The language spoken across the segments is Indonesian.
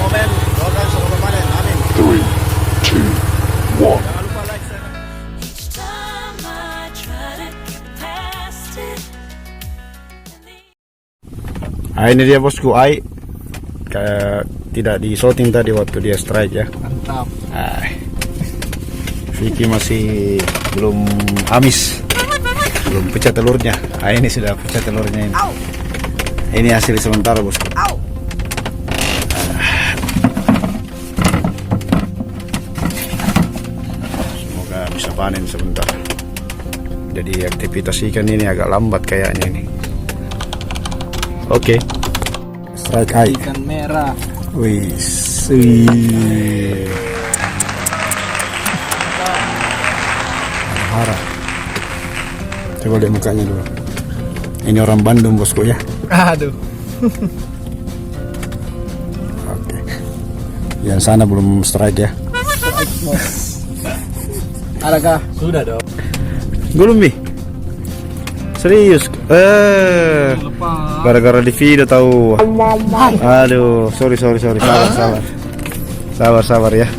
komen, doakan semoga panen. Amin. 3, 2, 1. Jangan lupa like, share. Each time I try to get past it. Ini dia bosku, Ai kayak tidak di shooting tadi waktu dia strike ya. Mantap. Vicky masih belum habis, belum pecah telurnya. Ini sudah pecah telurnya ini. Ini hasil sementara bosku. Semoga bisa panen sebentar. Jadi aktivitas ikan ini agak lambat kayaknya ini. Oke. Strike Ai. Ikan merah. Wih. Harap. Coba lihat mukanya dulu. Ini orang Bandung bosku ya. Aduh. Oke. Yang sana belum strike ya. Adakah? Sudah dong. Belum nih. Serius. Gara-gara di video tahu. Aduh, sorry. Sabar ya.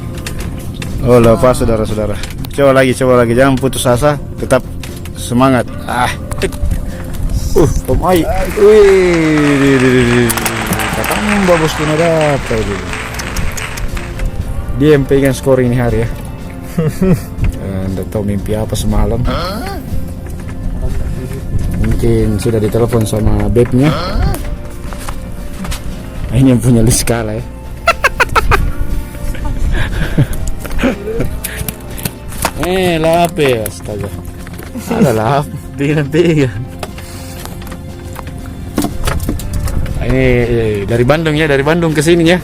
Oh, lepas saudara-saudara. Coba lagi. Jangan putus asa, tetap semangat. Om Ai. Wih. Tambah bosku dapat. Dia yang pegang skor ini hari ya. Anda tahu mimpi apa semalam? Mungkin sudah ditelepon sama babnya. Ini yang punya list skala ya. Lape, astaga. Ada lap, tiga. Ini dari Bandung ya, dari Bandung ke sini ya.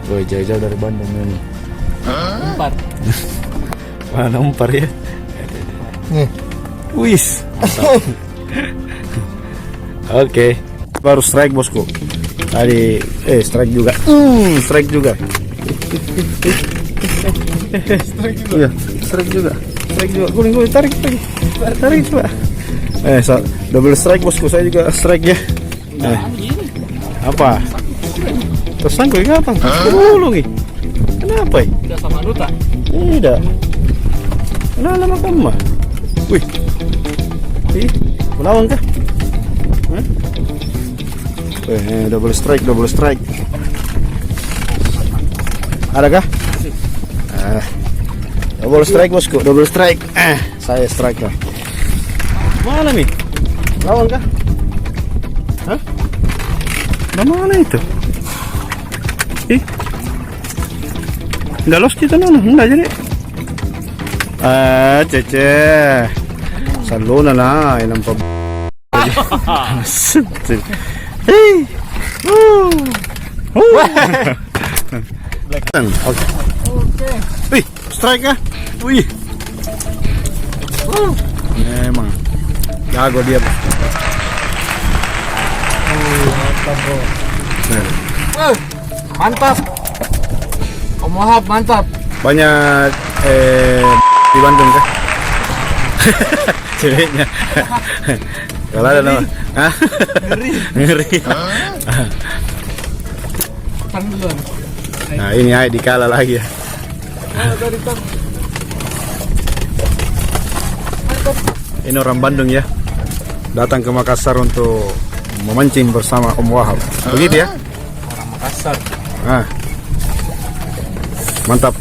Boy, jauh-jauh dari Bandung ini. Empat. Mana umpar ya? Nih. Wis. Oke, baru strike bosku. Tadi strike juga. Strike juga. Iya, strike juga. Guling tarik coba. Double strike bosku, saya juga strike ya. Apa? Tersangkut kapan? Tolong nih. Kenapa ya? Udah sama duta. Tidak. Kenapa lama kamu? Wih. Melawan kah? Double strike. Ada kah? Double strike bosku, double strike. Saya strike lah. Mana nih? Lawan kah? Hah? Mana itu? Nggak lost kita nono, nggak jadi. Cece. Saluna na, inang pa. Oke. Wih, strike kah? Wih. Memang jago dia. Mantap. Om Wahab mantap. Banyak di Bandung kah? Ceweknya. Kalau ada nama. Ngeri. Duluan. Nah ini Ai dikalah lagi ya. Ini orang Bandung ya, datang ke Makassar untuk memancing bersama Om Wahab. Begitu ya? Orang Makassar. Mantap.